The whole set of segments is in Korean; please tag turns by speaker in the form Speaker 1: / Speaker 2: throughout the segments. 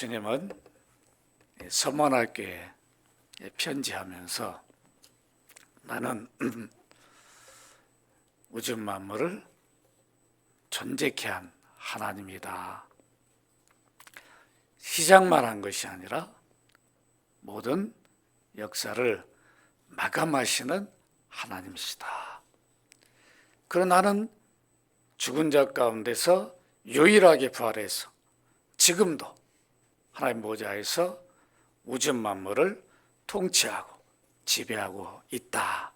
Speaker 1: 주님은 서문학교에 편지하면서 나는 우주 만물을 존재케 한 하나님이다. 시작만 한 것이 아니라 모든 역사를 마감하시는 하나님이시다. 그러나 나는 죽은 자 가운데서 유일하게 부활해서 지금도 하나님 보좌에서 우주 만물을 통치하고 지배하고 있다.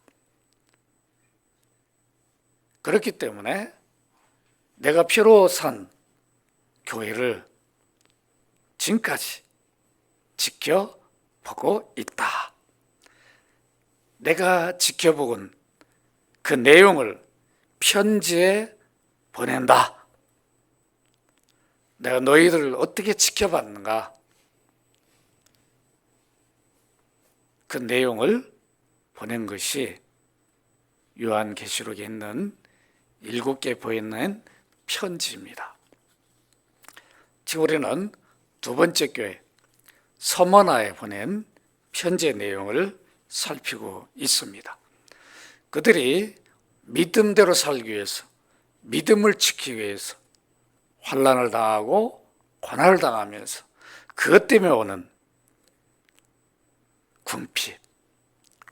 Speaker 1: 그렇기 때문에 내가 피로 산 교회를 지금까지 지켜보고 있다. 내가 지켜본 그 내용을 편지에 보낸다. 내가 너희들을 어떻게 지켜봤는가? 그 내용을 보낸 것이 요한계시록에 있는 7개 보이는 편지입니다. 지금 우리는 두 번째 교회 서머나에 보낸 편지의 내용을 살피고 있습니다. 그들이 믿음대로 살기 위해서, 믿음을 지키기 위해서 환난을 당하고 고난을 당하면서 그것 때문에 오는 궁핍,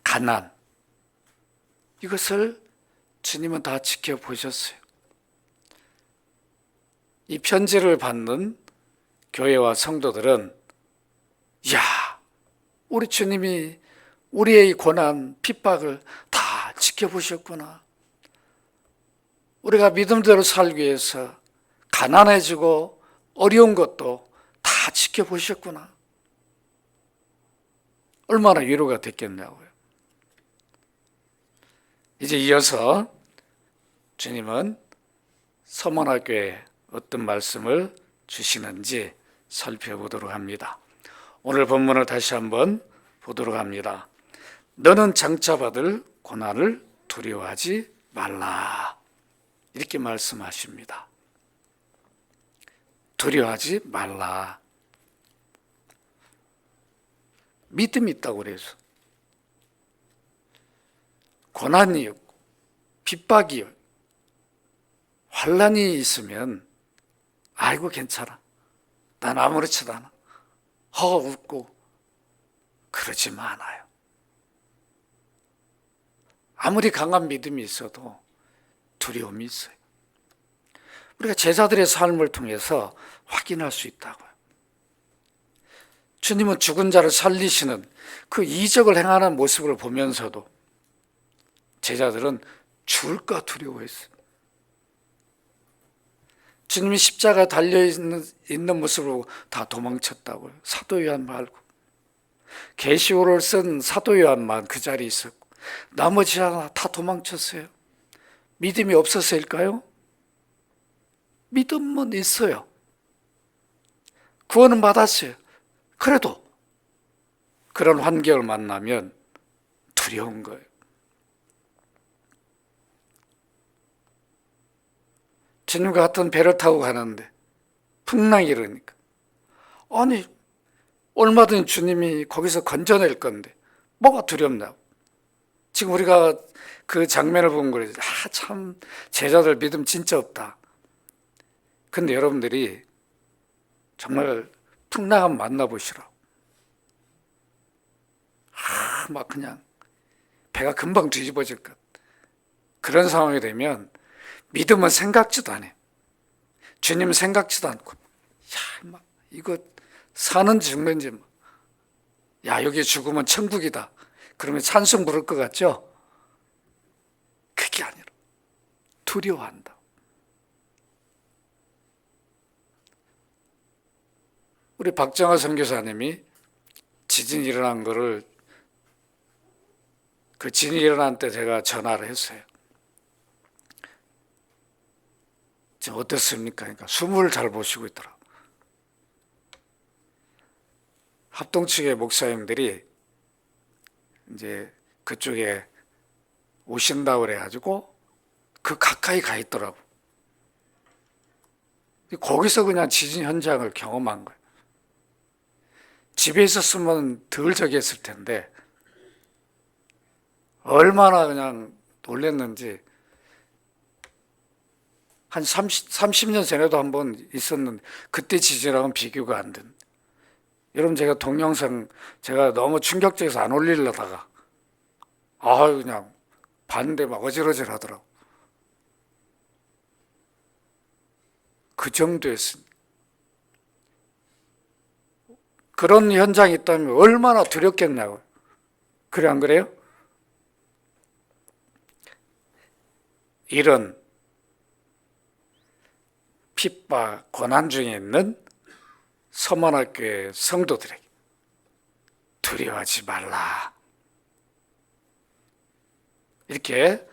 Speaker 1: 가난, 이것을 주님은 다 지켜보셨어요. 이 편지를 받는 교회와 성도들은 야, 우리 주님이 우리의 고난, 핍박을 다 지켜보셨구나. 우리가 믿음대로 살기 위해서 가난해지고 어려운 것도 다 지켜보셨구나. 얼마나 위로가 됐겠냐고요. 이제 이어서 주님은 서문학교에 어떤 말씀을 주시는지 살펴보도록 합니다. 오늘 본문을 다시 한번 보도록 합니다. 너는 장차 받을 고난을 두려워하지 말라. 이렇게 말씀하십니다. 두려워하지 말라. 믿음이 있다고 그래서 고난이 없고 핍박이 없고 환난이 있으면 아이고 괜찮아. 난 아무렇지도 않아. 웃고 그러지 않아요. 아무리 강한 믿음이 있어도 두려움이 있어요. 우리가 제자들의 삶을 통해서 확인할 수 있다고요. 주님은 죽은 자를 살리시는 그 이적을 행하는 모습을 보면서도 제자들은 죽을까 두려워했어요. 주님이 십자가에 달려있는 모습을 보고 다 도망쳤다고요. 사도 요한 말고. 계시록을 쓴 사도 요한만 그 자리에 있었고 나머지 하나 다 도망쳤어요. 믿음이 없어서일까요? 믿음은 있어요. 구원은 받았어요. 그래도 그런 환경을 만나면 두려운 거예요. 주님과 같은 배를 타고 가는데 풍랑이 일으니까 아니 얼마든지 주님이 거기서 건져낼 건데 뭐가 두렵냐고. 지금 우리가 그 장면을 보면 그래요. 참 제자들 믿음 진짜 없다. 근데 여러분들이 정말 풍랑을 만나보시라고. 막 그냥 배가 금방 뒤집어질 것. 그런 상황이 되면 믿음은 생각지도 않아요. 주님 생각지도 않고, 막 이거 사는지 죽는지, 여기 죽으면 천국이다. 그러면 찬송 부를 것 같죠? 그게 아니라 두려워한다. 우리 박정화 선교사님이 지진이 일어난 거를 그 지진이 일어난 때 제가 전화를 했어요. 어땠습니까? 그러니까 숨을 잘 못 쉬고 있더라고요. 합동 측의 목사님들이 이제 그쪽에 오신다고 그래가지고 그 가까이 가 있더라고. 거기서 그냥 지진 현장을 경험한 거예요. 집에 있었으면 덜 저기 했을 텐데 얼마나 그냥 놀랬는지. 한 30년 전에도 한번 있었는데 그때 지진랑은 비교가 안 된. 여러분, 제가 동영상 제가 너무 충격적이어서 안 올리려다가 그냥 봤는데 막 어질어질 하더라고. 그 정도였습니다. 그런 현장이 있다면 얼마나 두렵겠냐고요. 그래, 안 그래요? 이런 핍박, 고난 중에 있는 서문학교의 성도들에게 두려워하지 말라, 이렇게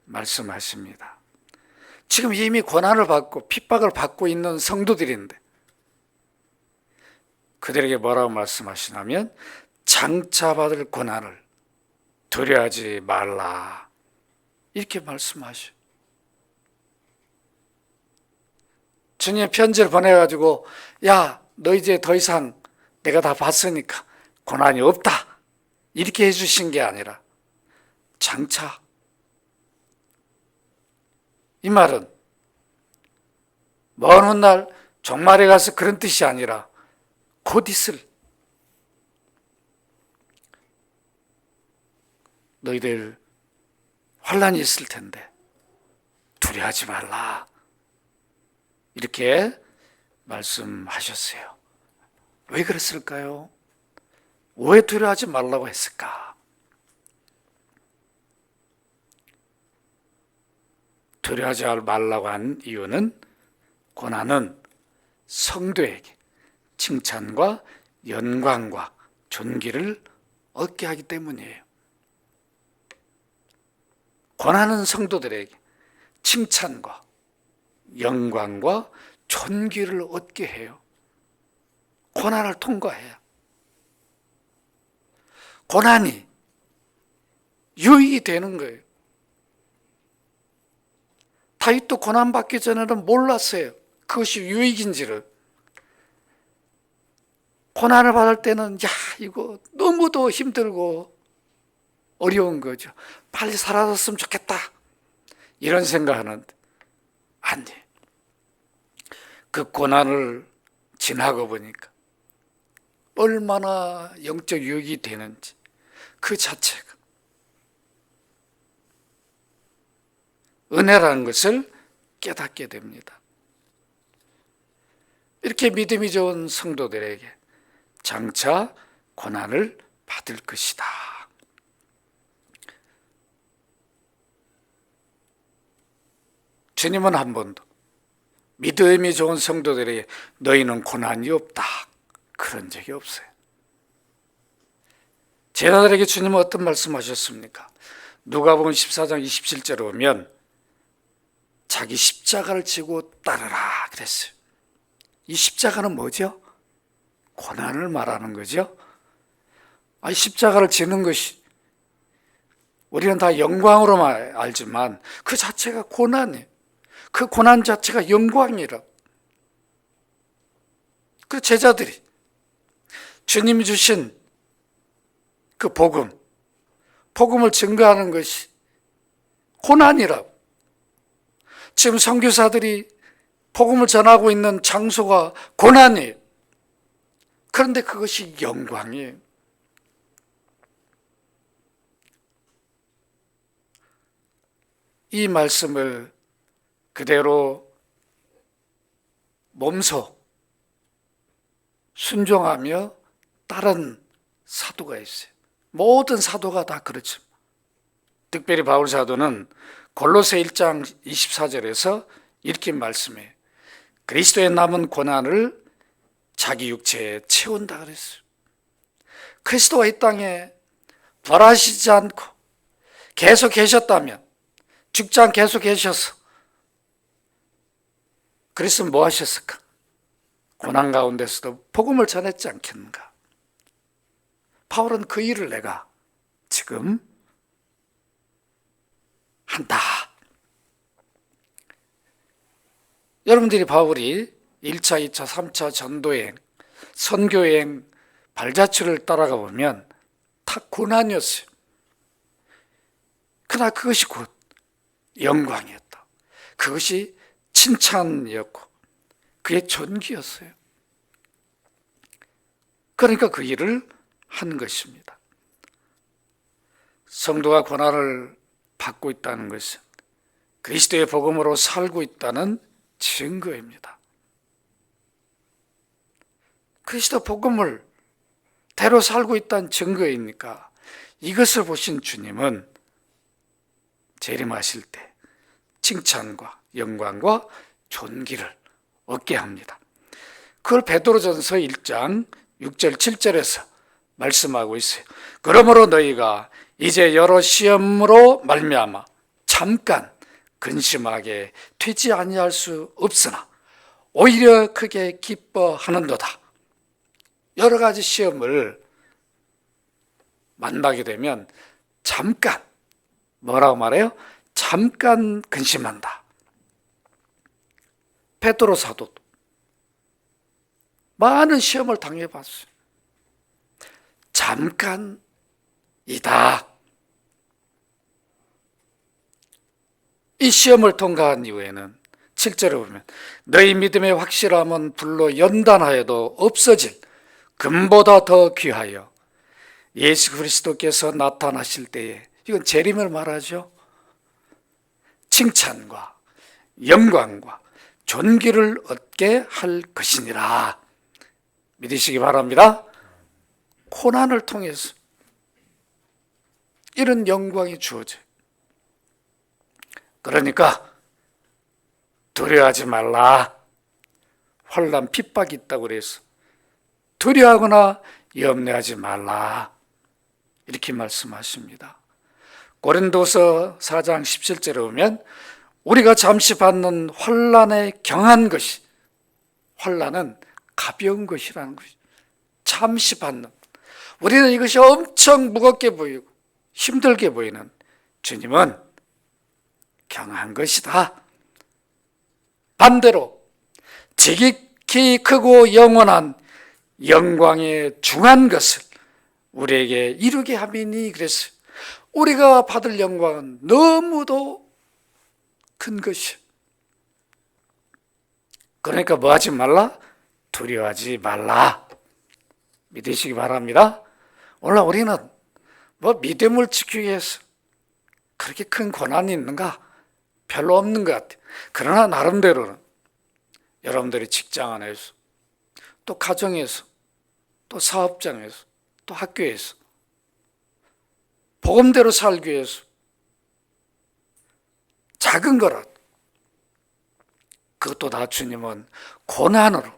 Speaker 1: 말씀하십니다. 지금 이미 고난을 받고 핍박을 받고 있는 성도들인데 그들에게 뭐라고 말씀하시냐면 장차 받을 고난을 두려워하지 말라, 이렇게 말씀하셔. 주님 편지를 보내가지고 야, 너 이제 더 이상 내가 다 봤으니까 고난이 없다, 이렇게 해주신 게 아니라 장차, 이 말은 먼 훗날 종말에 가서 그런 뜻이 아니라 곧 있을 너희들 환난이 있을 텐데 두려워하지 말라, 이렇게 말씀하셨어요. 왜 그랬을까요? 왜 두려워하지 말라고 했을까? 두려워하지 말라고 한 이유는 고난은 성도에게 칭찬과 영광과 존귀를 얻게 하기 때문이에요. 고난은 성도들에게 칭찬과 영광과 존귀를 얻게 해요. 고난을 통과해야. 고난이 유익이 되는 거예요. 다윗도 고난받기 전에는 몰랐어요. 그것이 유익인지를. 고난을 받을 때는 이거 너무도 힘들고 어려운 거죠. 빨리 사라졌으면 좋겠다, 이런 생각하는데 아니, 그 고난을 지나고 보니까 얼마나 영적 유익이 되는지 그 자체가 은혜라는 것을 깨닫게 됩니다. 이렇게 믿음이 좋은 성도들에게 장차 고난을 받을 것이다. 주님은 한 번도 믿음이 좋은 성도들에게 너희는 고난이 없다, 그런 적이 없어요. 제자들에게 주님은 어떤 말씀하셨습니까? 누가복음 14장 27절에 보면 자기 십자가를 지고 따르라 그랬어요. 이 십자가는 뭐죠? 고난을 말하는 거죠. 십자가를 지는 것이 우리는 다 영광으로만 알지만 그 자체가 고난이에요. 그 고난 자체가 영광이라. 그 제자들이 주님이 주신 그 복음을 증거하는 것이 고난이라고. 지금 선교사들이 복음을 전하고 있는 장소가 고난이에요. 그런데 그것이 영광이에요. 이 말씀을 그대로 몸소 순종하며 따른 사도가 있어요. 모든 사도가 다 그렇죠. 특별히 바울 사도는 골로새 1장 24절에서 이렇게 말씀해요. 그리스도의 남은 고난을 자기 육체에 채운다 그랬어요. 그리스도가 이 땅에 부활하시지 않고 계속 계셨다면, 죽지 않고 계속 계셔서 그리스도는 뭐 하셨을까? 고난 가운데서도 복음을 전했지 않겠는가? 바울은 그 일을 내가 지금 한다. 여러분들이 바울이 1차, 2차, 3차 전도여행, 선교여행 발자취를 따라가 보면 다 고난이었어요. 그러나 그것이 곧 영광이었다. 그것이 칭찬이었고 그의 존귀였어요. 그러니까 그 일을 한 것입니다. 성도가 고난을 받고 있다는 것은 그리스도의 복음으로 살고 있다는 증거입니다. 그리스도 복음을 대로 살고 있다는 증거이니까 이것을 보신 주님은 재림하실 때 칭찬과 영광과 존귀를 얻게 합니다. 그걸 베드로전서 1장 6절 7절에서 말씀하고 있어요. 그러므로 너희가 이제 여러 시험으로 말미암아 잠깐 근심하게 되지 아니할 수 없으나 오히려 크게 기뻐하는도다. 여러 가지 시험을 만나게 되면 잠깐, 뭐라고 말해요? 잠깐 근심한다. 베드로 사도도 많은 시험을 당해봤어요. 잠깐이다. 이 시험을 통과한 이후에는 7절에 보면 너희 믿음의 확실함은 불로 연단하여도 없어질 금보다 더 귀하여 예수 그리스도께서 나타나실 때에, 이건 재림을 말하죠. 칭찬과 영광과 존귀를 얻게 할 것이니라. 믿으시기 바랍니다. 고난을 통해서 이런 영광이 주어져요. 그러니까 두려워하지 말라. 환난 핍박이 있다고 그래서 두려워하거나 염려하지 말라. 이렇게 말씀하십니다. 고린도서 4장 17절에 보면 우리가 잠시 받는 환난에 경한 것이, 환난은 가벼운 것이라는 것이죠. 잠시 받는, 우리는 이것이 엄청 무겁게 보이고 힘들게 보이는, 주님은 경한 것이다. 반대로 지극히 크고 영원한 영광의 중한 것을 우리에게 이루게 함이니, 그랬어요. 우리가 받을 영광은 너무도 큰 것이에요. 그러니까 뭐 하지 말라? 두려워하지 말라. 믿으시기 바랍니다. 오늘 우리는 뭐 믿음을 지키기 위해서 그렇게 큰 고난이 있는가? 별로 없는 것 같아요. 그러나 나름대로는 여러분들이 직장 안에서, 또 가정에서, 또 사업장에서, 또 학교에서 복음대로 살기 위해서 작은 거라도 그것도 다 주님은 고난으로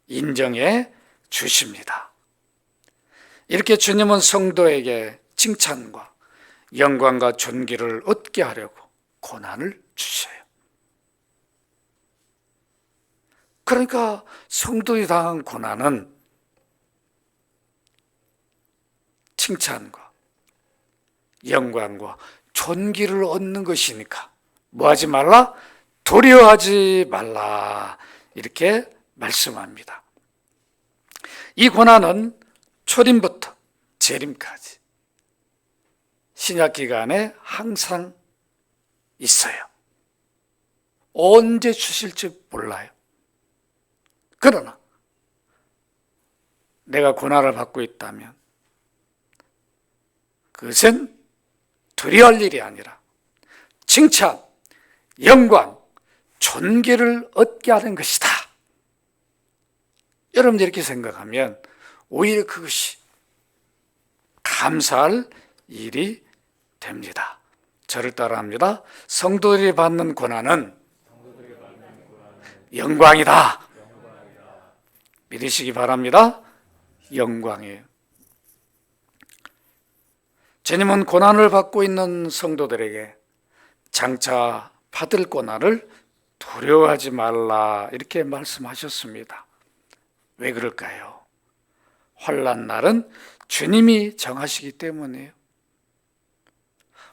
Speaker 1: 인정해 주십니다. 이렇게 주님은 성도에게 칭찬과 영광과 존귀를 얻게 하려고 고난을 주셔요. 그러니까 성도에 당한 고난은 칭찬과 영광과 존귀를 얻는 것이니까 뭐 하지 말라? 두려워하지 말라. 이렇게 말씀합니다. 이 고난은 초림부터 재림까지 신약 기간에 항상 있어요. 언제 주실지 몰라요. 그러나 내가 고난을 받고 있다면 그것은 두려워할 일이 아니라 칭찬, 영광, 존귀를 얻게 하는 것이다. 여러분들 이렇게 생각하면 오히려 그것이 감사할 일이 됩니다. 저를 따라합니다. 성도들이 받는 고난은 영광이다. 믿으시기 바랍니다. 영광이에요. 주님은 고난을 받고 있는 성도들에게 장차 받을 고난을 두려워하지 말라 이렇게 말씀하셨습니다. 왜 그럴까요? 환난 날은 주님이 정하시기 때문이에요.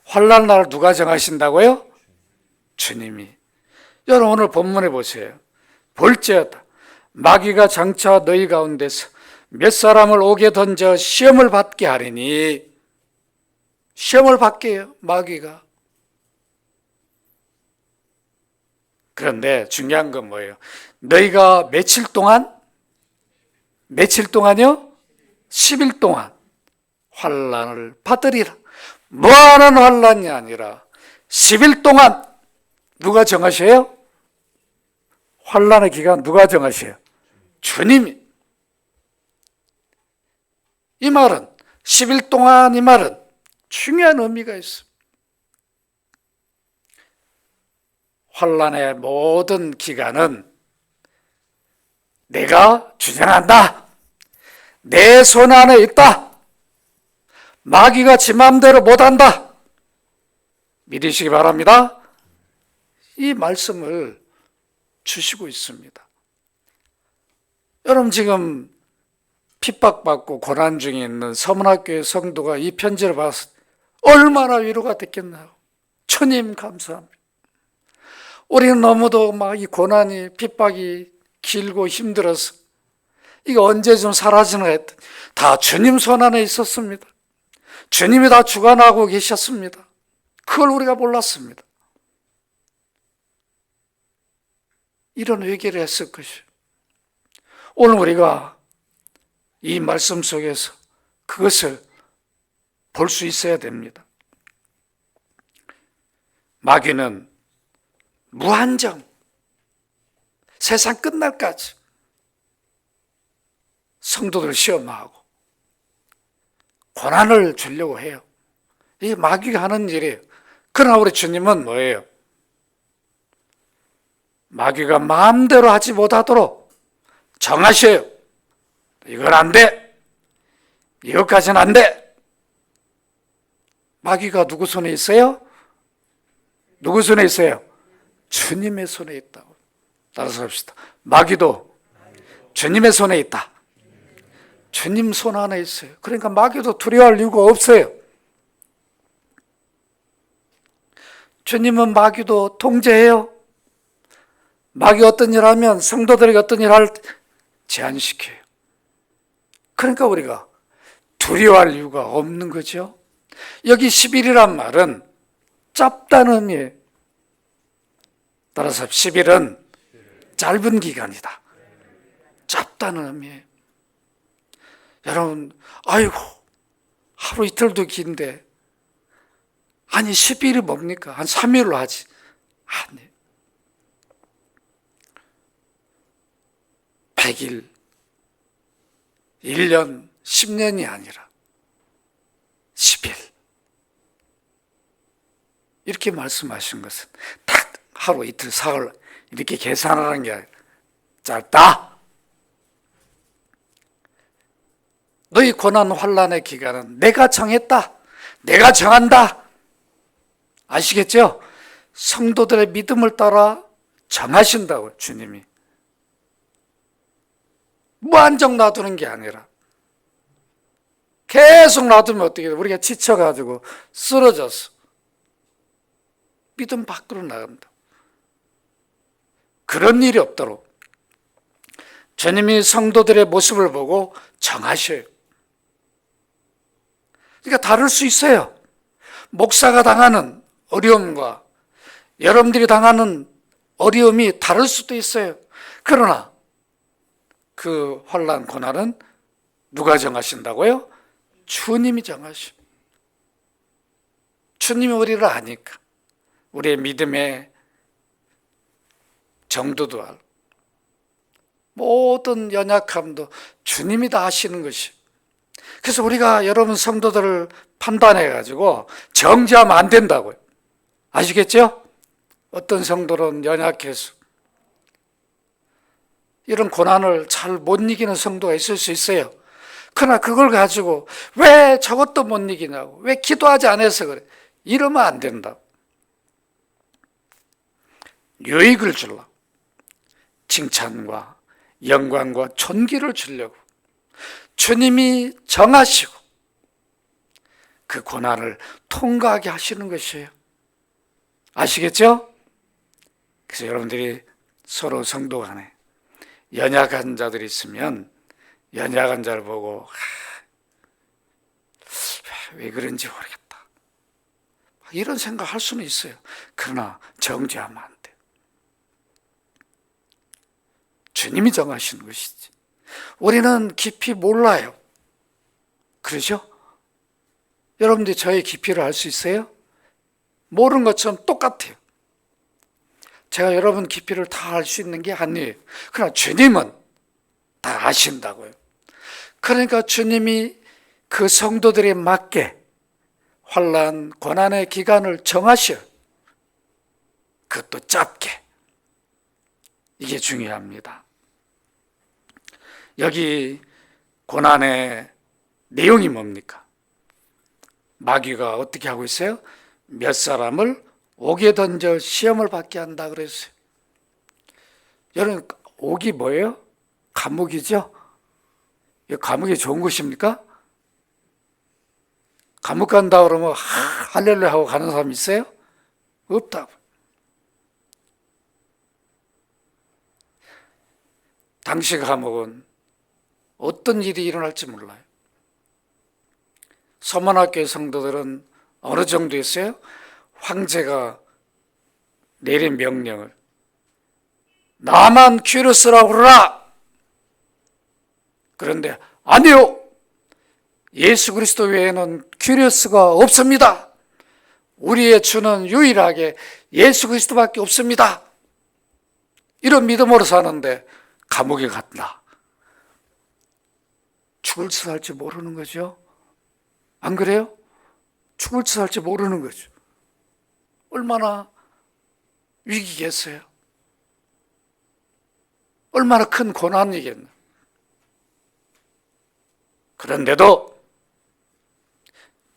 Speaker 1: 환난 날을 누가 정하신다고요? 주님이. 여러분 오늘 본문에 보세요. 볼지어다 마귀가 장차 너희 가운데서 몇 사람을 옥에 던져 시험을 받게 하리니, 시험을 받게 해요, 마귀가. 그런데 중요한 건 뭐예요? 너희가 며칠 동안요? 10일 동안 환난을 받으리라. 무한한 환난이 아니라 10일 동안. 누가 정하셔요? 환난의 기간 누가 정하셔요? 주님이. 이 말은 10일 동안, 이 말은 중요한 의미가 있습니다. 환난의 모든 기간은 내가 주장한다. 내 손 안에 있다. 마귀가 지 마음대로 못한다. 믿으시기 바랍니다. 이 말씀을 주시고 있습니다. 여러분, 지금 핍박받고 고난 중에 있는 서문학교의 성도가 이 편지를 봐서 얼마나 위로가 됐겠나요? 주님 감사합니다. 우리는 너무도 막 이 고난이, 핍박이 길고 힘들어서 이거 언제 좀 사라지나 했더니 다 주님 손 안에 있었습니다. 주님이 다 주관하고 계셨습니다. 그걸 우리가 몰랐습니다. 이런 회개를 했을 것이에요. 오늘 우리가 이 말씀 속에서 그것을 볼 수 있어야 됩니다. 마귀는 무한정, 세상 끝날까지 성도들 시험하고 고난을 주려고 해요. 이게 마귀가 하는 일이에요. 그러나 우리 주님은 뭐예요? 마귀가 마음대로 하지 못하도록 정하셔요. 이건 안 돼. 이것까지는 안 돼. 마귀가 누구 손에 있어요? 누구 손에 있어요? 주님의 손에 있다고. 따라서 합시다. 마귀도 주님의 손에 있다. 주님 손 안에 있어요. 그러니까 마귀도 두려워할 이유가 없어요. 주님은 마귀도 통제해요. 마귀 어떤 일 하면 성도들에게 어떤 일 할 때 제한시켜요. 그러니까 우리가 두려워할 이유가 없는 거죠. 여기 10일이란 말은 짧다는 의미예요. 따라서 10일은 짧은 기간이다. 짧다는 의미예요. 여러분, 아이고, 하루 이틀도 긴데, 아니 10일이 뭡니까? 한 3일로 하지. 아니, 100일, 1년, 10년이 아니라 10일. 이렇게 말씀하신 것은 딱 하루, 이틀, 사흘 이렇게 계산하는 게 아니라 짧다. 너희 고난 환난의 기간은 내가 정했다. 내가 정한다. 아시겠죠? 성도들의 믿음을 따라 정하신다고 주님이. 무한정 놔두는 게 아니라 계속 놔두면 어떻게 돼? 우리가 지쳐가지고 쓰러져서 믿음 밖으로 나간다. 그런 일이 없도록 주님이 성도들의 모습을 보고 정하셔요. 그러니까 다를 수 있어요. 목사가 당하는 어려움과 여러분들이 당하는 어려움이 다를 수도 있어요. 그러나 그 환난 고난은 누가 정하신다고요? 주님이 정하셔. 주님이 우리를 아니까 우리의 믿음의 정도도 알고 모든 연약함도 주님이 다 아시는 것이. 그래서 우리가 여러분 성도들을 판단해가지고 정죄하면 안 된다고요. 아시겠죠? 어떤 성도는 연약해서 이런 고난을 잘 못 이기는 성도가 있을 수 있어요. 그러나 그걸 가지고 왜 저것도 못 이기냐고, 왜 기도하지 않아서 그래, 이러면 안 된다. 유익을 주려고, 칭찬과 영광과 존귀를 주려고 주님이 정하시고 그 고난을 통과하게 하시는 것이에요. 아시겠죠? 그래서 여러분들이 서로 성도 간에 연약한 자들이 있으면 연약한 자를 보고 왜 그런지 모르겠다, 이런 생각할 수는 있어요. 그러나 정죄하면 안 돼. 주님이 정하시는 것이지 우리는 깊이 몰라요. 그러죠? 여러분들이 저의 깊이를 알 수 있어요? 모르는 것처럼 똑같아요. 제가 여러분 깊이를 다 알 수 있는 게 아니에요. 그러나 주님은 다 아신다고요. 그러니까 주님이 그 성도들에 맞게 환난, 고난의 기간을 정하셔. 그것도 짧게. 이게 중요합니다. 여기 고난의 내용이 뭡니까? 마귀가 어떻게 하고 있어요? 몇 사람을 옥에 던져 시험을 받게 한다 그랬어요. 여러분, 옥이 뭐예요? 감옥이죠? 감옥이 좋은 것입니까? 감옥 간다 그러면 할렐루야 하고 가는 사람 있어요? 없다고. 당시 감옥은 어떤 일이 일어날지 몰라요. 서문학교의 성도들은 어느 정도였어요? 황제가 내린 명령을 나만 퀴르스라고 그러라. 그런데 아니요, 예수 그리스도 외에는 퀴르스가 없습니다. 우리의 주는 유일하게 예수 그리스도밖에 없습니다. 이런 믿음으로 사는데 감옥에 갔다. 죽을 듯 살지 모르는 거죠. 안 그래요? 죽을 듯 살지 모르는 거죠. 얼마나 위기겠어요? 얼마나 큰 고난이겠나. 그런데도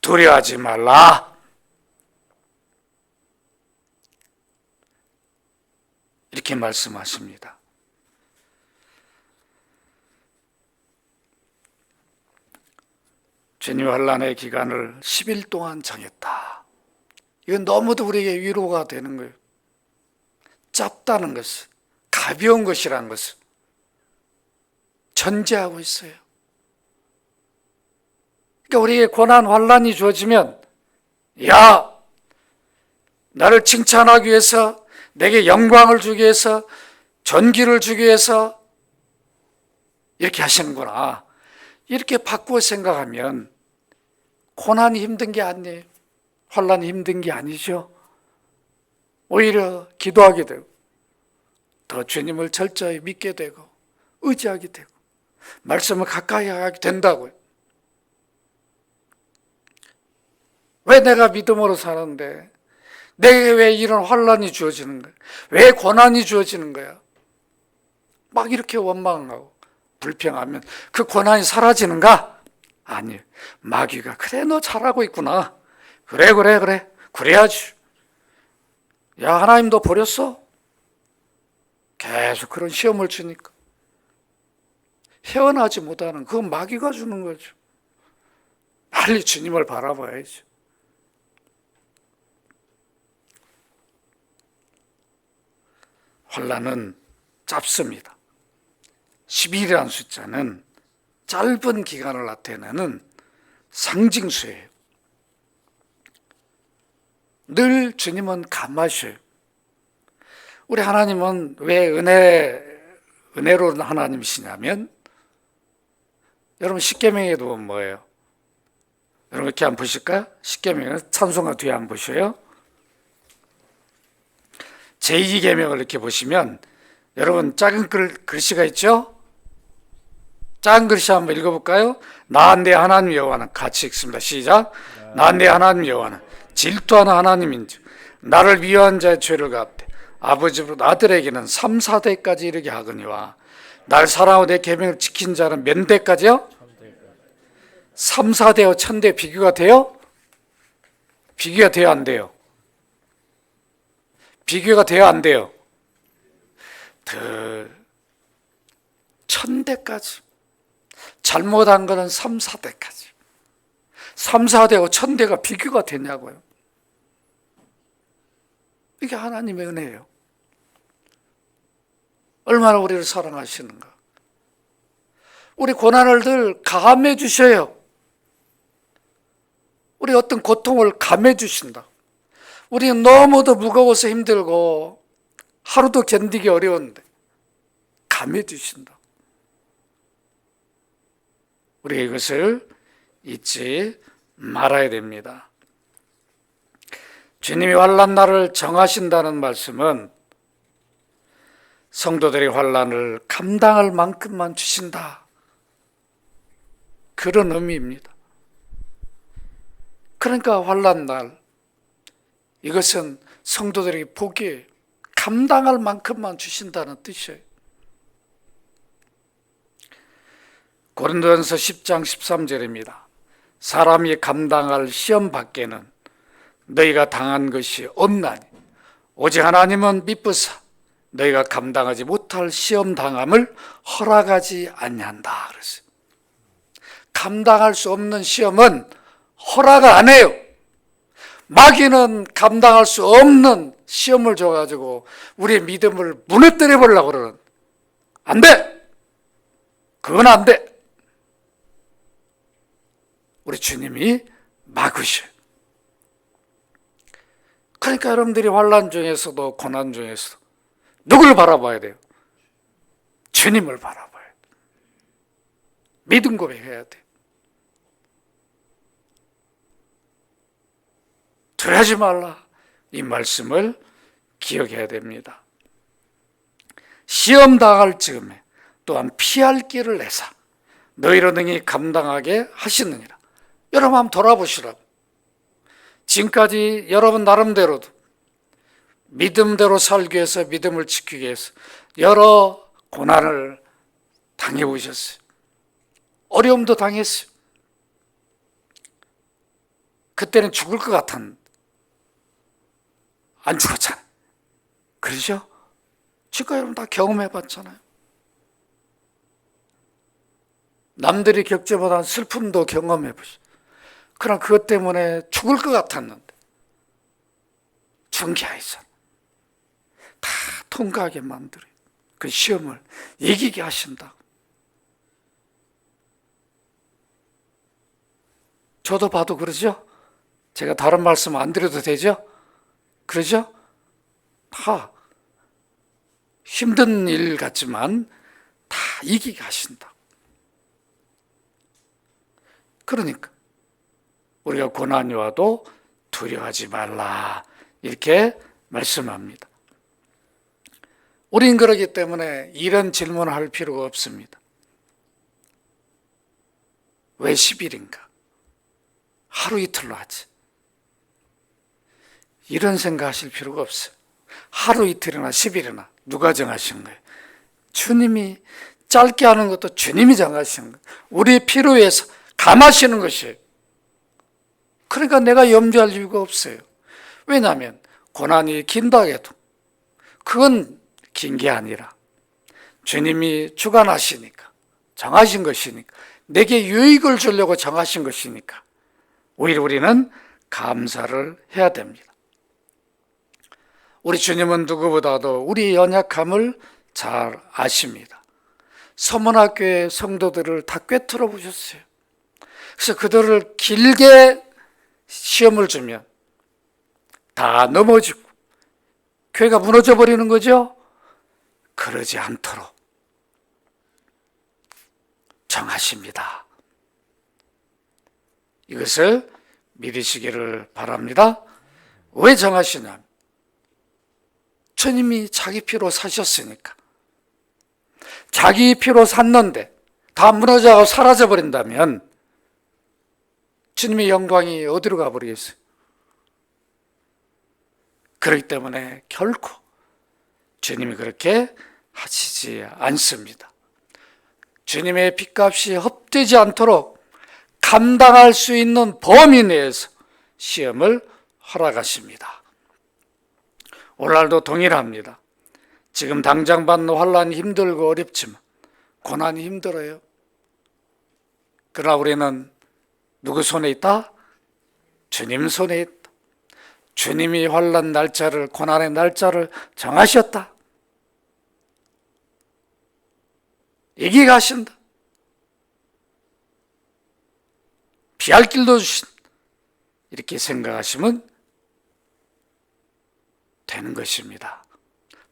Speaker 1: 두려워하지 말라. 이렇게 말씀하십니다. 주님 환난의 기간을 10일 동안 정했다. 이건 너무도 우리에게 위로가 되는 거예요. 짧다는 것은, 가벼운 것이라는 것을 전제하고 있어요. 그러니까 우리에게 고난, 환난이 주어지면 야, 나를 칭찬하기 위해서, 내게 영광을 주기 위해서, 존귀를 주기 위해서 이렇게 하시는구나, 이렇게 바꾸어 생각하면 고난이 힘든 게 아니에요. 환난이 힘든 게 아니죠. 오히려 기도하게 되고 더 주님을 철저히 믿게 되고 의지하게 되고 말씀을 가까이 하게 된다고요. 왜 내가 믿음으로 사는데 내게 왜 이런 환난이 주어지는 거야? 왜 고난이 주어지는 거야? 막 이렇게 원망하고 불평하면 그 고난이 사라지는가? 아니에요. 마귀가 그래, 너 잘하고 있구나. 그래 그래야지. 야, 하나님 너 버렸어? 계속 그런 시험을 주니까 헤어나지 못하는, 그건 마귀가 주는 거죠. 빨리 주님을 바라봐야죠. 환난은 짧습니다. 10일이라는 숫자는 짧은 기간을 나타내는 상징수예요. 늘 주님은 감하셔요. 우리 하나님은 왜 은혜로운 하나님이시냐면, 여러분 십계명에도 보면 뭐예요? 여러분 이렇게 한번 보실까요? 십계명은 찬송가 뒤에 한번 보셔요. 제2계명을 이렇게 보시면 여러분 작은 글씨가 있죠? 작은 글씨 한번 읽어볼까요? 나 내 하나님 여호와는, 같이 읽습니다. 시작. 나 내 하나님 여호와는 질투하는 하나님인지 나를 미워한 자의 죄를 갚되 아버지로 아들에게는 3, 4대까지 이르게 하거니와, 날 사랑하고 내 계명을 지킨 자는 몇 대까지요? 3, 4대와 1000대 비교가 돼요? 비교가 돼요, 안 돼요? 비교가 돼요, 안 돼요? 1000대까지. 잘못한 거는 3, 4대까지. 3, 4대와 1000대가 비교가 되냐고요. 이게 하나님의 은혜예요. 얼마나 우리를 사랑하시는가. 우리 고난을 늘 감해 주셔요. 우리 어떤 고통을 감해 주신다. 우리는 너무도 무거워서 힘들고 하루도 견디기 어려운데 감해 주신다. 우리가 이것을 잊지 말아야 됩니다. 주님이 환난 날을 정하신다는 말씀은 성도들의 환난을 감당할 만큼만 주신다, 그런 의미입니다. 그러니까 환난 날, 이것은 성도들에게 복이에요. 감당할 만큼만 주신다는 뜻이에요. 고린도전서 10장 13절입니다. 사람이 감당할 시험 밖에는 너희가 당한 것이 없나니 오직 하나님은 미쁘사 너희가 감당하지 못할 시험 당함을 허락하지 아니한다 그랬어요. 감당할 수 없는 시험은 허락 안 해요. 마귀는 감당할 수 없는 시험을 줘가지고 우리의 믿음을 무너뜨려 보려고 그러는, 안 돼! 그건 안 돼! 우리 주님이 막으셔요. 그러니까 여러분들이 환난 중에서도 고난 중에서도 누굴 바라봐야 돼요? 주님을 바라봐야 돼요. 믿음 고백해야 돼요. 두려워하지 말라, 이 말씀을 기억해야 됩니다. 시험 당할 즈음에 또한 피할 길을 내사 너희로 능히 감당하게 하시느니라. 여러분 한번 돌아보시라고. 지금까지 여러분 나름대로도 믿음대로 살기 위해서, 믿음을 지키기 위해서 여러 고난을 당해오셨어요. 어려움도 당했어요. 그때는 죽을 것 같았는데 안 죽었잖아요. 그러죠? 지금까지 여러분 다 경험해봤잖아요. 남들이 겪지 못한 슬픔도 경험해보시죠. 그러나 그것 때문에 죽을 것 같았는데 죽은 게 아니잖아. 다 통과하게 만들어요. 그 시험을 이기게 하신다. 저도 봐도 그러죠? 제가 다른 말씀 안 드려도 되죠? 그러죠? 다 힘든 일 같지만 다 이기게 하신다. 그러니까 우리가 고난이 와도 두려워하지 말라, 이렇게 말씀합니다. 우린 그러기 때문에 이런 질문을 할 필요가 없습니다. 왜 10일인가? 하루 이틀로 하지. 이런 생각 하실 필요가 없어요. 하루 이틀이나 10일이나 누가 정하신 거예요? 주님이. 짧게 하는 것도 주님이 정하신 거예요. 우리 필요해서 감하시는 것이에요. 그러니까 내가 염려할 이유가 없어요. 왜냐하면 고난이 긴다 해도 그건 긴 게 아니라 주님이 주관하시니까, 정하신 것이니까, 내게 유익을 주려고 정하신 것이니까 오히려 우리는 감사를 해야 됩니다. 우리 주님은 누구보다도 우리 연약함을 잘 아십니다. 서문학교의 성도들을 다 꿰뚫어 보셨어요. 그래서 그들을 길게 시험을 주면 다 넘어지고 교회가 무너져 버리는 거죠. 그러지 않도록 정하십니다. 이것을 믿으시기를 바랍니다. 왜 정하시냐면 주님이 자기 피로 사셨으니까. 자기 피로 샀는데 다 무너져서 사라져 버린다면 주님의 영광이 어디로 가버리겠어요? 그렇기 때문에 결코 주님이 그렇게 하시지 않습니다. 주님의 핏값이 헛되지 않도록 감당할 수 있는 범위 내에서 시험을 허락하십니다. 오늘날도 동일합니다. 지금 당장 받는 환난이 힘들고 어렵지만 고난이 힘들어요. 그러나 우리는 누구 손에 있다? 주님 손에 있다. 주님이 환난 날짜를, 고난의 날짜를 정하셨다. 이기게 하신다. 피할 길도 주신, 이렇게 생각하시면 되는 것입니다.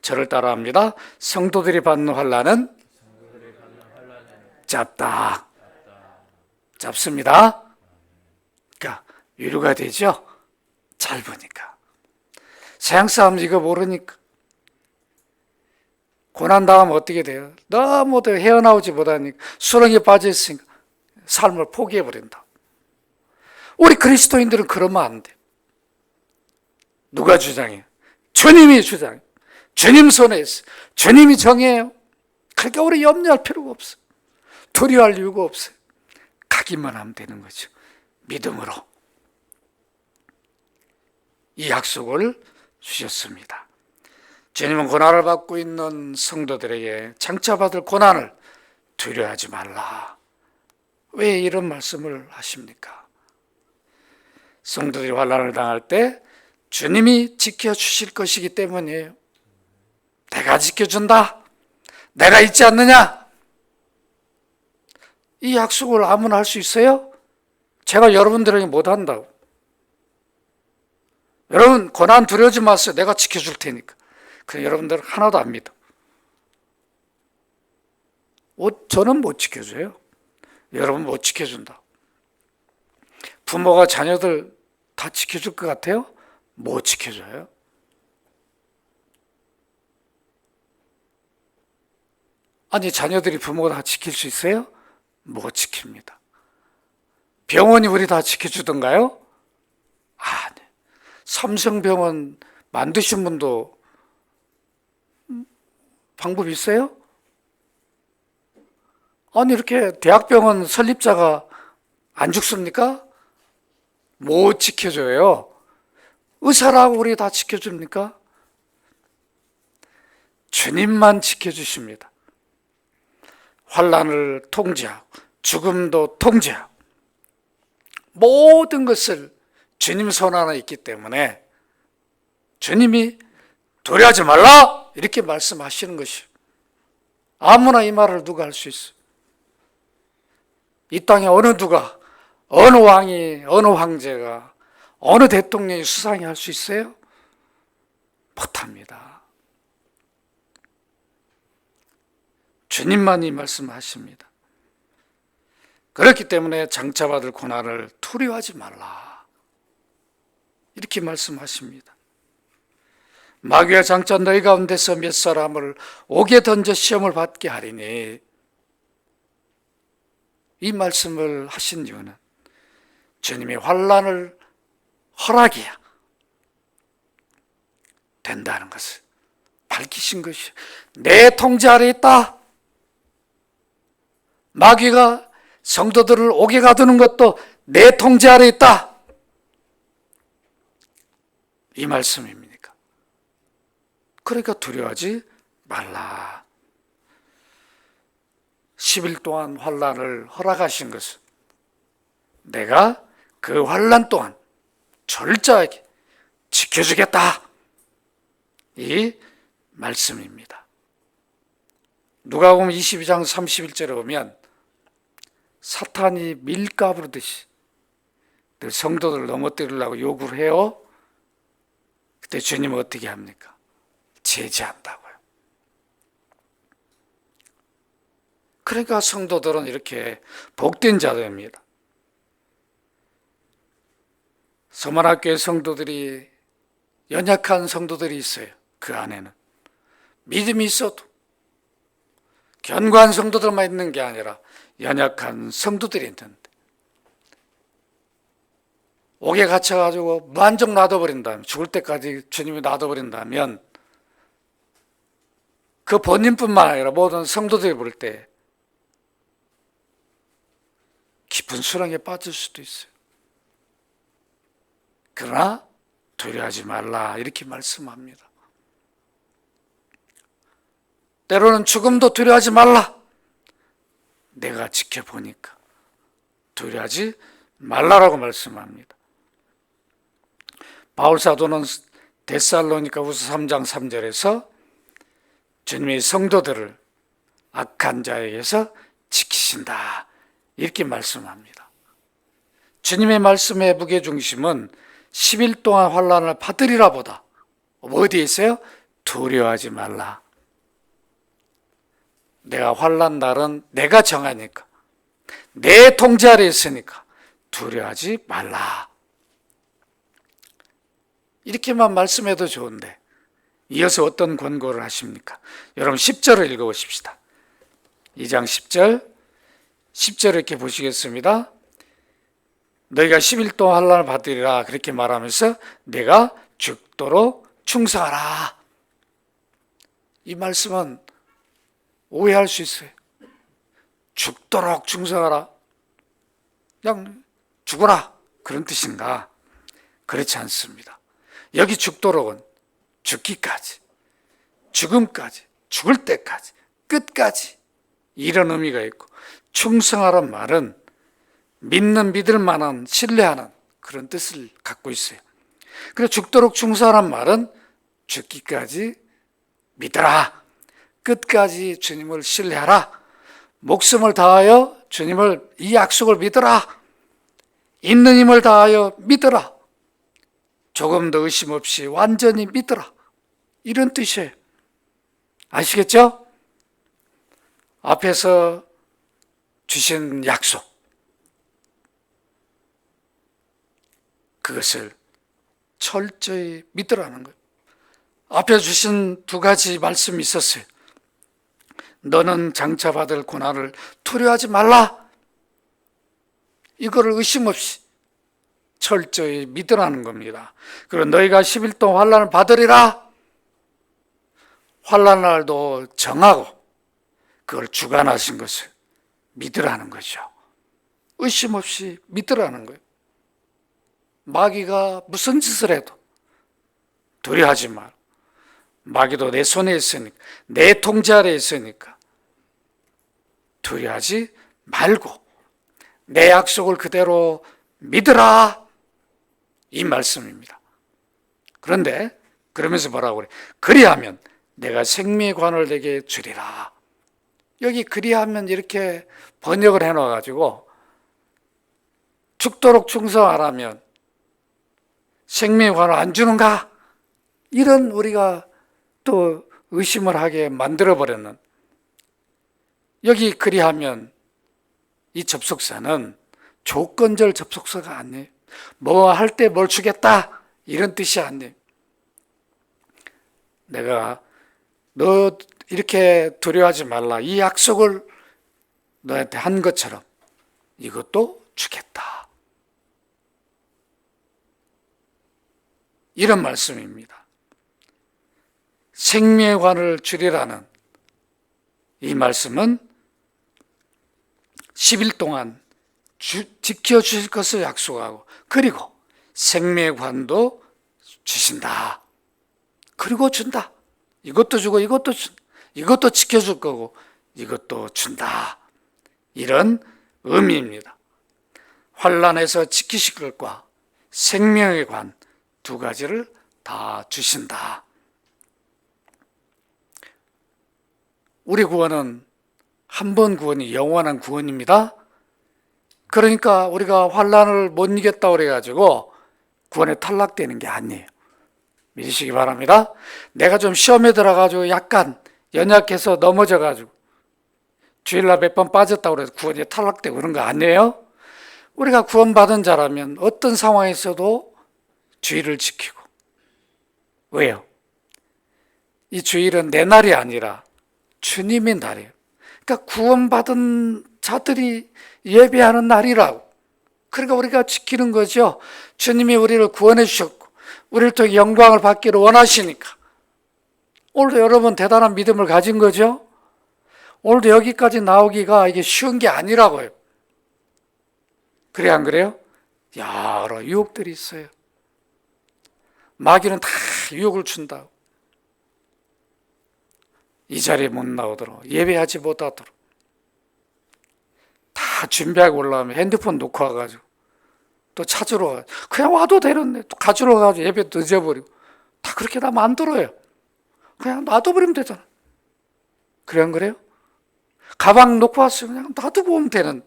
Speaker 1: 저를 따라합니다. 성도들이 받는 환난은 짧다. 짧습니다. 그러니까 위로가 되죠. 짧으니까. 서양 사람 이거 모르니까. 고난 다음에 어떻게 돼요? 너무도 헤어나오지 못하니까 수렁에 빠져 있으니까 삶을 포기해버린다. 우리 그리스도인들은 그러면 안 돼. 누가 주장해요? 주님이 주장해요. 주님 손에 있어요. 주님이 정해요. 그러니까 우리 염려할 필요가 없어요. 두려워할 이유가 없어요. 가기만 하면 되는 거죠. 믿음으로. 이 약속을 주셨습니다. 주님은 고난을 받고 있는 성도들에게 장차 받을 고난을 두려워하지 말라. 왜 이런 말씀을 하십니까? 성도들이 환난을 당할 때 주님이 지켜주실 것이기 때문이에요. 내가 지켜준다. 내가 있지 않느냐? 이 약속을 아무나 할 수 있어요? 제가 여러분들에게 못한다고. 여러분 고난 두려워하지 마세요. 내가 지켜줄 테니까. 그럼 여러분들은 하나도 안 믿어. 저는 못 지켜줘요. 여러분 못 지켜준다. 부모가 자녀들 다 지켜줄 것 같아요? 못 지켜줘요. 아니 자녀들이 부모가 다 지킬 수 있어요? 못 지킵니다. 병원이 우리 다 지켜주던가요? 아니. 삼성병원 만드신 분도 방법 있어요? 아니 이렇게 대학병원 설립자가 안 죽습니까? 못 지켜줘요. 의사라고 우리 다 지켜줍니까? 주님만 지켜주십니다. 환난을 통제하고 죽음도 통제하고 모든 것을 주님 손 안에 있기 때문에 주님이 두려워하지 말라 이렇게 말씀하시는 것이에요. 아무나 이 말을 누가 할 수 있어요? 이 땅에 어느 누가, 어느 왕이, 어느 황제가, 어느 대통령이 수상이 할 수 있어요? 못합니다. 주님만 이 말씀하십니다. 그렇기 때문에 장차 받을 고난을 두려워하지 말라 이렇게 말씀하십니다. 마귀와 장차 너희 가운데서 몇 사람을 옥에 던져 시험을 받게 하리니 이 말씀을 하신 이유는 주님의 환난을 허락해야 된다는 것을 밝히신 것이에요. 내 통제 아래 있다. 마귀가 성도들을 옥에 가두는 것도 내 통제 아래 있다. 이 말씀입니까? 그러니까 두려워하지 말라. 10일 동안 환난을 허락하신 것은 내가 그 환난 동안 철저하게 지켜주겠다. 이 말씀입니다. 누가복음 22장 31절에 보면 사탄이 밀가부르듯이 늘 성도들을 넘어뜨리려고 요구를 해요. 그때 주님은 어떻게 합니까? 제지한다고요. 그러니까 성도들은 이렇게 복된 자들입니다. 서만학교의 성도들이 연약한 성도들이 있어요. 그 안에는 믿음이 있어도 견고한 성도들만 있는 게 아니라 연약한 성도들이 있는데 옥에 갇혀가지고 무한정 놔둬버린다면, 죽을 때까지 주님이 놔둬버린다면 그 본인뿐만 아니라 모든 성도들이 볼 때 깊은 수렁에 빠질 수도 있어요. 그러나 두려워하지 말라 이렇게 말씀합니다. 때로는 죽음도 두려워하지 말라. 내가 지켜보니까 두려워하지 말라라고 말씀합니다. 바울 사도는 데살로니가후서 3장 3절에서 주님의 성도들을 악한 자에게서 지키신다 이렇게 말씀합니다. 주님의 말씀의 무게중심은 10일 동안 환난을 받으리라 보다 어디에 있어요? 두려워하지 말라. 내가 환난 날은 내가 정하니까, 내 통제 아래 있으니까 두려워하지 말라. 이렇게만 말씀해도 좋은데 이어서 어떤 권고를 하십니까? 여러분 10절을 읽어보십시다. 2장 10절 이렇게 보시겠습니다. 너희가 10일 동안 환난을 받으리라 그렇게 말하면서 내가 죽도록 충성하라. 이 말씀은 오해할 수 있어요. 죽도록 충성하라, 그냥 죽어라 그런 뜻인가? 그렇지 않습니다. 여기 죽도록은 죽기까지, 죽음까지, 죽을 때까지, 끝까지 이런 의미가 있고, 충성하란 말은 믿을 만한, 신뢰하는 그런 뜻을 갖고 있어요. 그래서 죽도록 충성하란 말은 죽기까지 믿어라, 끝까지 주님을 신뢰하라, 목숨을 다하여 주님을, 이 약속을 믿어라, 있는 힘을 다하여 믿어라, 조금 더 의심 없이 완전히 믿어라, 이런 뜻이에요. 아시겠죠? 앞에서 주신 약속, 그것을 철저히 믿으라는 거예요. 앞에 주신 두 가지 말씀이 있었어요. 너는 장차 받을 고난을 두려워하지 말라. 이거를 의심 없이 철저히 믿으라는 겁니다. 그리고 너희가 10일 동안 환난을 받으리라. 환난 날도 정하고 그걸 주관하신 것을 믿으라는 거죠. 의심 없이 믿으라는 거예요. 마귀가 무슨 짓을 해도 두려워하지 마. 마귀도 내 손에 있으니까, 내 통제 아래 있으니까 두려워하지 말고 내 약속을 그대로 믿으라, 이 말씀입니다. 그런데 그러면서 뭐라고 그래? 그리하면 내가 생명의 관을 내게 주리라. 여기 그리하면 이렇게 번역을 해놔가지고 죽도록 충성하라면 생명의 관을 안 주는가? 이런 우리가 또 의심을 하게 만들어버렸는, 여기 그리하면 이 접속사는 조건절 접속사가 아니에요. 뭐 할 때 뭘 주겠다 이런 뜻이 아니에요. 내가 너 이렇게 두려워하지 말라, 이 약속을 너한테 한 것처럼 이것도 주겠다, 이런 말씀입니다. 생명의 관을 주리라는 이 말씀은 10일 동안 지켜주실 것을 약속하고, 그리고 생명의 관도 주신다, 그리고 준다. 이것도 주고 이것도 준다. 이것도 지켜줄 거고 이것도 준다, 이런 의미입니다. 환난에서 지키실 것과 생명의 관 두 가지를 다 주신다. 우리 구원은 한 번 구원이 영원한 구원입니다. 그러니까 우리가 환난을 못 이겼다고 그래가지고 구원에 탈락되는 게 아니에요. 믿으시기 바랍니다. 내가 좀 시험에 들어가지고 약간 연약해서 넘어져가지고 주일날 몇 번 빠졌다고 해서 구원에 탈락되고 그런 거 아니에요. 우리가 구원받은 자라면 어떤 상황에서도 주일을 지키고, 왜요? 이 주일은 내 날이 아니라 주님의 날이에요. 그러니까 구원받은 자들이 예배하는 날이라고. 그러니까 우리가 지키는 거죠. 주님이 우리를 구원해 주셨고 우리를 통해 영광을 받기를 원하시니까. 오늘도 여러분 대단한 믿음을 가진 거죠. 오늘도 여기까지 나오기가 이게 쉬운 게 아니라고요. 그래 안 그래요? 여러 유혹들이 있어요. 마귀는 다 유혹을 준다고. 이 자리에 못 나오도록, 예배하지 못하도록 다 준비하고 올라오면 핸드폰 놓고 와가지고 또 찾으러 와. 그냥 와도 되는데 또 가지러 가가지고 예배 늦어버리고, 다 그렇게 다 만들어요. 그냥 놔둬버리면 되잖아. 그래 안 그래요? 가방 놓고 왔으면 그냥 놔두고 오면 되는.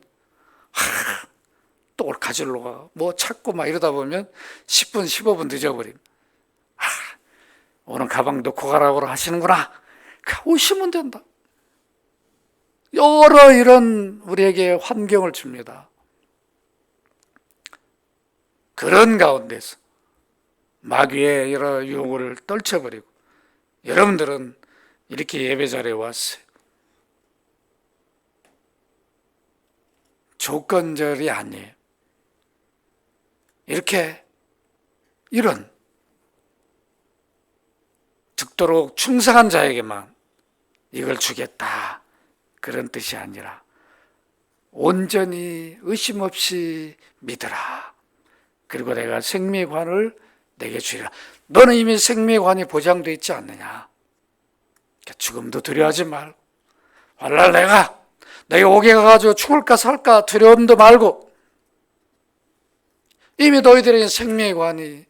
Speaker 1: 또 가지러 가. 뭐 찾고 막 이러다 보면 10분, 15분 늦어버림. 아, 오늘 가방 놓고 가라고 하시는구나. 오시면 된다. 여러 이런 우리에게 환경을 줍니다. 그런 가운데서 마귀의 여러 유혹을 떨쳐버리고 여러분들은 이렇게 예배 자리에 왔어요. 조건절이 아니에요. 이렇게 이런 죽도록 충성한 자에게만 이걸 주겠다, 그런 뜻이 아니라 온전히 의심 없이 믿으라. 그리고 내가 생명관을 내게 주리라. 너는 이미 생명관이 보장되어 있지 않느냐. 죽음도 두려워하지 말고, 활날 내가 옥에 가가지고 죽을까 살까 두려움도 말고, 이미 너희들에게 생명관이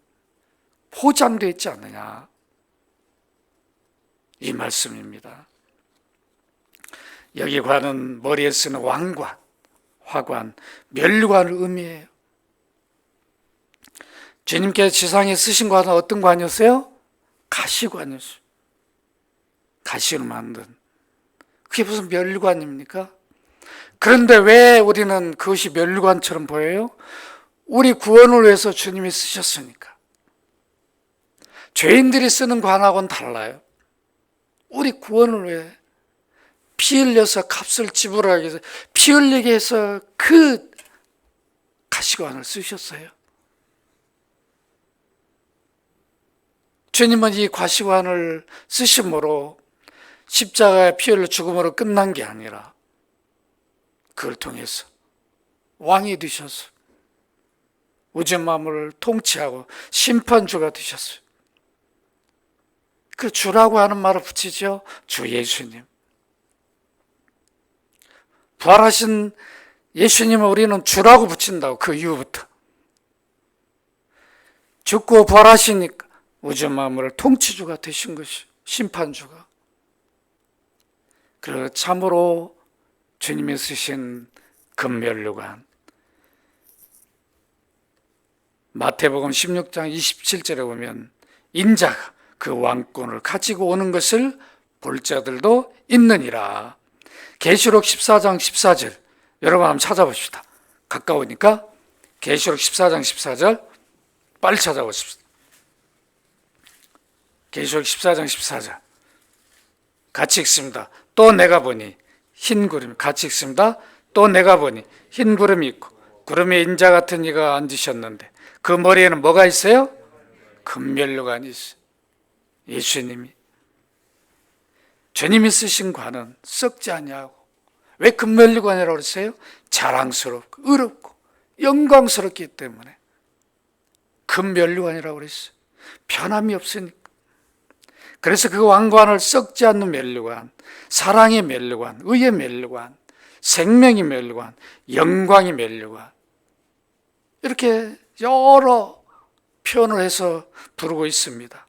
Speaker 1: 보장되어 있지 않느냐, 이 말씀입니다. 여기 관은 머리에 쓰는 왕관, 화관, 멸관을 의미해요. 주님께서 지상에 쓰신 관은 어떤 관이었어요? 가시관이었어요. 가시로 만든. 그게 무슨 멸관입니까? 그런데 왜 우리는 그것이 멸관처럼 보여요? 우리 구원을 위해서 주님이 쓰셨으니까. 죄인들이 쓰는 관하고는 달라요. 우리 구원을 위해 피 흘려서 값을 지불하기 위해서, 피 흘리게 해서 그 가시관을 쓰셨어요. 주님은 이 가시관을 쓰심으로 십자가의 피 흘려 죽음으로 끝난 게 아니라 그걸 통해서 왕이 되셔서 우주 만물을 통치하고 심판주가 되셨어요. 그 주라고 하는 말을 붙이죠. 주 예수님. 부활하신 예수님을 우리는 주라고 붙인다고. 그 이후부터 죽고 부활하시니까 우주 만물을 통치주가 되신 것이, 심판주가. 그리고 참으로 주님이 쓰신 금면류관, 마태복음 16장 27절에 보면 인자가 그 왕권을 가지고 오는 것을 볼 자들도 있느니라. 계시록 14장 14절 여러분 한번 찾아봅시다. 가까우니까 계시록 14장 14절 빨리 찾아보십시다. 계시록 14장 14절 같이 읽습니다. 또 내가 보니 흰 구름, 같이 읽습니다. 또 내가 보니 흰 구름이 있고 구름에 인자 같은 이가 앉으셨는데 그 머리에는 뭐가 있어요? 금면류관이 있어요. 예수님이, 주님이 쓰신 관은 썩지 아니하고, 왜 금면류관이라고 그랬어요? 자랑스럽고 의롭고 영광스럽기 때문에 금면류관이라고 그랬어요. 변함이 없으니까. 그래서 그 왕관을 썩지 않는 면류관, 사랑의 면류관, 의의 면류관, 생명의 면류관, 영광의 면류관, 이렇게 여러 표현을 해서 부르고 있습니다.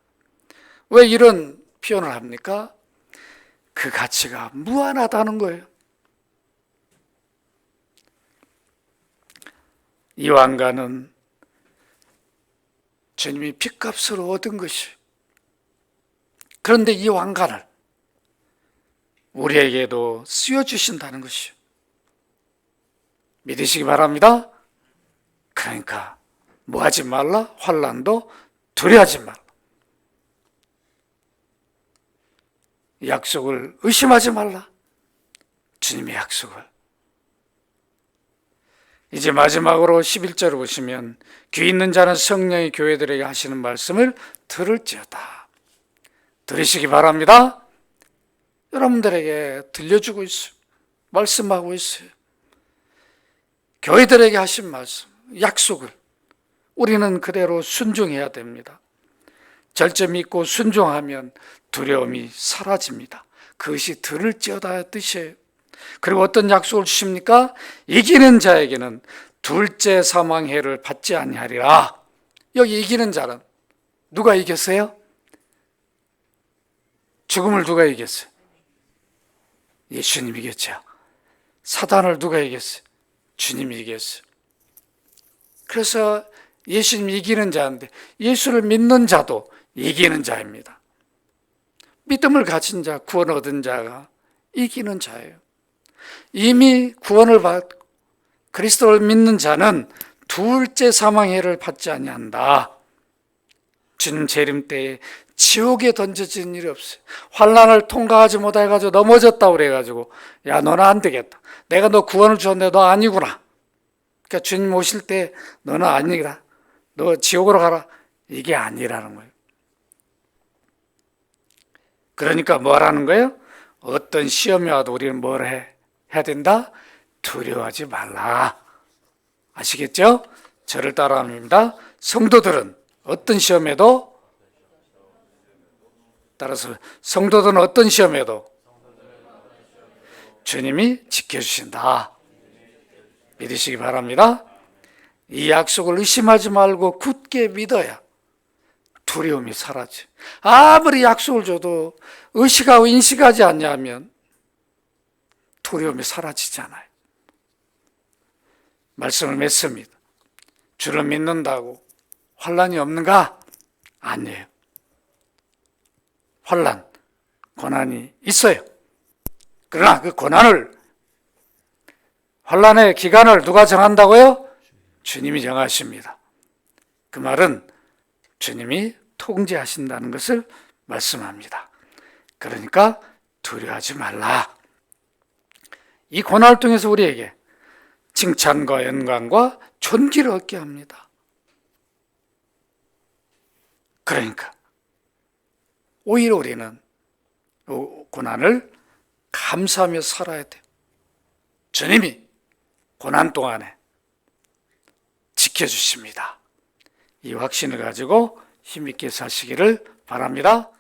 Speaker 1: 왜 이런 표현을 합니까? 그 가치가 무한하다는 거예요. 이 왕관은 주님이 핏값으로 얻은 것이에요. 그런데 이 왕관을 우리에게도 씌워주신다는 것이요. 믿으시기 바랍니다. 그러니까 뭐 하지 말라? 환난도 두려워하지 말라. 약속을 의심하지 말라. 주님의 약속을. 이제 마지막으로 11절을 보시면 귀 있는 자는 성령이 교회들에게 하시는 말씀을 들을지어다. 들으시기 바랍니다. 여러분들에게 들려주고 있어요. 말씀하고 있어요. 교회들에게 하신 말씀, 약속을 우리는 그대로 순종해야 됩니다. 절제 믿고 순종하면 두려움이 사라집니다. 그것이 들을지어다의 뜻이에요. 그리고 어떤 약속을 주십니까? 이기는 자에게는 둘째 사망해를 받지 아니하리라. 여기 이기는 자는 누가 이겼어요? 죽음을 누가 이겼어요? 예수님이 이겼죠. 사단을 누가 이겼어요? 주님이 이겼어요. 그래서 예수님 이기는 자인데 예수를 믿는 자도 이기는 자입니다. 믿음을 가진 자, 구원 얻은 자가 이기는 자예요. 이미 구원을 받고 그리스도를 믿는 자는 둘째 사망해를 받지 아니한다. 주님 재림 때에 지옥에 던져지는 일이 없어요. 환난을 통과하지 못해가지고 넘어졌다 그래가지고 야 너는 안 되겠다. 내가 너 구원을 줬는데 너 아니구나. 그러니까 주님 오실 때 너는 아니라 너 지옥으로 가라. 이게 아니라는 거예요. 그러니까 뭐라는 거예요? 어떤 시험이 와도 우리는 뭘 해야 된다? 두려워하지 말라. 아시겠죠? 저를 따라합니다. 성도들은 어떤 시험에도 따라서 성도들은 어떤 시험에도 주님이 지켜주신다. 믿으시기 바랍니다. 이 약속을 의심하지 말고 굳게 믿어야 두려움이 사라져. 아무리 약속을 줘도 의식하고 인식하지 않냐면 두려움이 사라지잖아요. 말씀을 맺습니다. 주를 믿는다고 환난이 없는가? 아니에요. 환난, 고난이 있어요. 그러나 그 고난을, 환난의 기간을 누가 정한다고요? 주님이 정하십니다. 그 말은 주님이 통제하신다는 것을 말씀합니다. 그러니까 두려워하지 말라. 이 고난을 통해서 우리에게 칭찬과 영광과 존귀를 얻게 합니다. 그러니까 오히려 우리는 고난을 감사하며 살아야 돼요. 주님이 고난 동안에 지켜주십니다. 이 확신을 가지고 힘있게 사시기를 바랍니다.